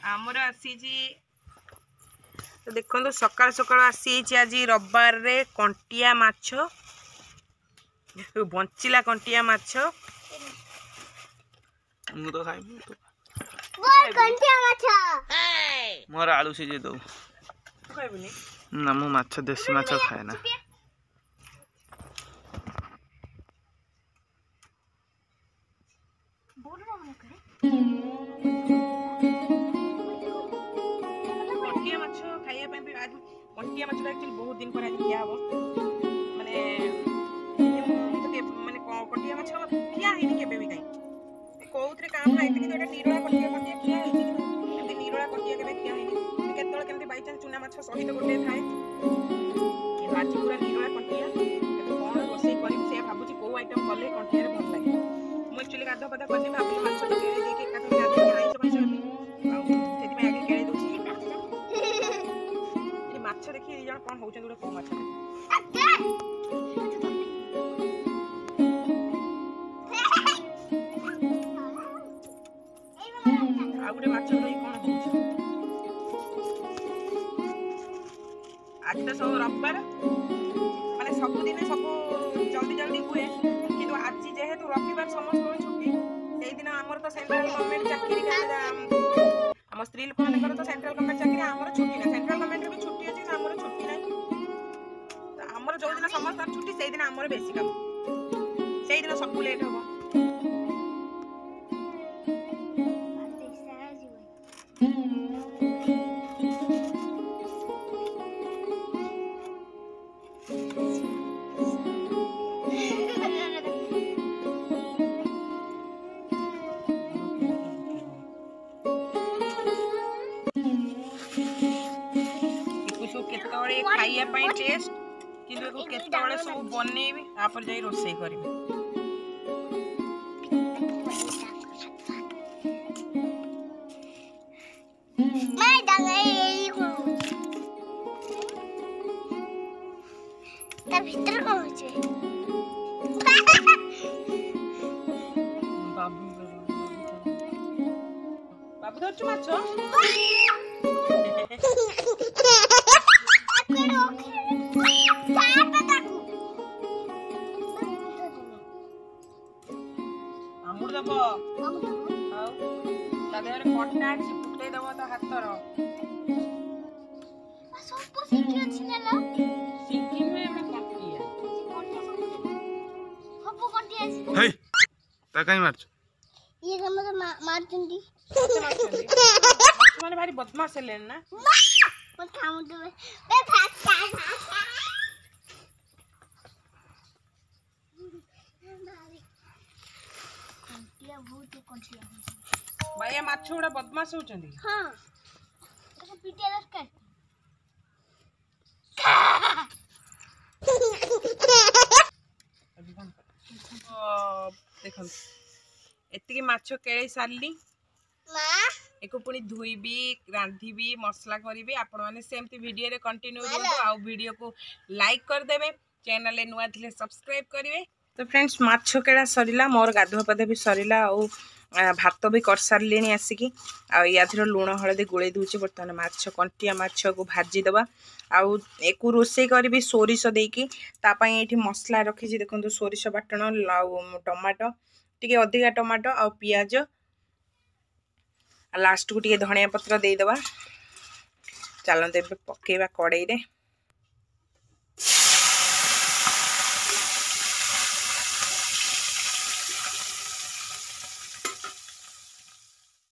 आमर आसी तो देखो सकाल सकाल आसी आज रविवार रे कंटिया माछ बंचिला कंटिया माछ मु तो खाइ कंटिया माछ मोर आलू सिझे दो खाइबुनी ना मु माछ देसी माछ खाए ना कंटिया माछ खाइया पे आज कंटिया माछ एक्चुअली बहुत दिन पर आज खिया हो माने माने कंटिया माछ खिया हेनी केबे भी काई कोउतरे काम खाइते कि एटा निरोळा कंटिया कंटिया खिया हेनी एते निरोळा कंटिया केबे खिया हेनी केतळ केमती बाई चांस चुना माछ सहित गोटे थाए ये आज पूरा निरोळा कंटिया कोन रोसई करी से भाबुची को आइटम कले कंटिया रे भल लागे मु एक्चुअली गाधा पदा करनी भाबुची माछ तो केले दे के काटो गाधा के आइछ पैसा सेति में आगे केले दोची ये माछ देखि इ जण कोन होउछ गुडे को माछ आ गुडे माछ लई कोन होउछ आज तो सब रविवार माने सब दिन सब जल्दी जल्दी हुए किंतु आज जेहेतु रविवार समस्त छुट्टी से दिन आमर तो सेंट्रल गवर्नमेंट चाकरी आम स्त्री लोक मान तो सेंट्रल गवर्नमेंट चाकरी आमर छुट्टी ना सेंट्रल गवर्नमेंट भी छुट्टी अच्छी आमर छुट्टी ना आमर जो दिन समस्त छुट्टी से दिन आमर बेसी काम से दिन सब लेट हम खाइया पाई टेस्ट किंतु एको केतळे सब बनेबी तापर जाई रोसई करबी मैं डांगे को ता भीतर को होचे बाबू बाबू धरछु माछ आमुर दब ता देहरे कटा अछि फुटे दब तो हातर सब सिंकी अछि नेला सिंकी में एमे कंटिया सब कंटिया अछि हे ता काई मारछ ये हम तो मारचंदी माने भारी बदमाश लेन ना मैं खाऊं तो मैं फास्ट कंटिया बहुत कंटिया भाई माछ उडा बदमाश होचंदी हां तो पीटे दरकार देखो एतिकी माछ केळे सारली मां एको पुनी धुईबी रांधीबी मसला करीबी आपण माने सेमती वीडियो रे कंटिन्यू दियंतु आ वीडियो को लाइक कर देबे चैनल ले नुआ थिले सब्सक्राइब करिवे तो फ्रेंड्स माछ केड़ा सरीला मोर गाधुआ पदे भी सरीला आ भात भी कर सारलेनी आसिकी आ याधर लूण हळदी गुळे दूची बर्तमान माछ कंटिया माछ को भाजी दबा आउ एको रोसई करबी सोरिष देकी ता पई एठी मसला रखी छी देखंतु सोरिष बाटण टमाटो टिके अधिका टमाटो आ पियाज लास्ट को टिके धनिया पत्र दे दबा चलते पकेबा कड़ाई रे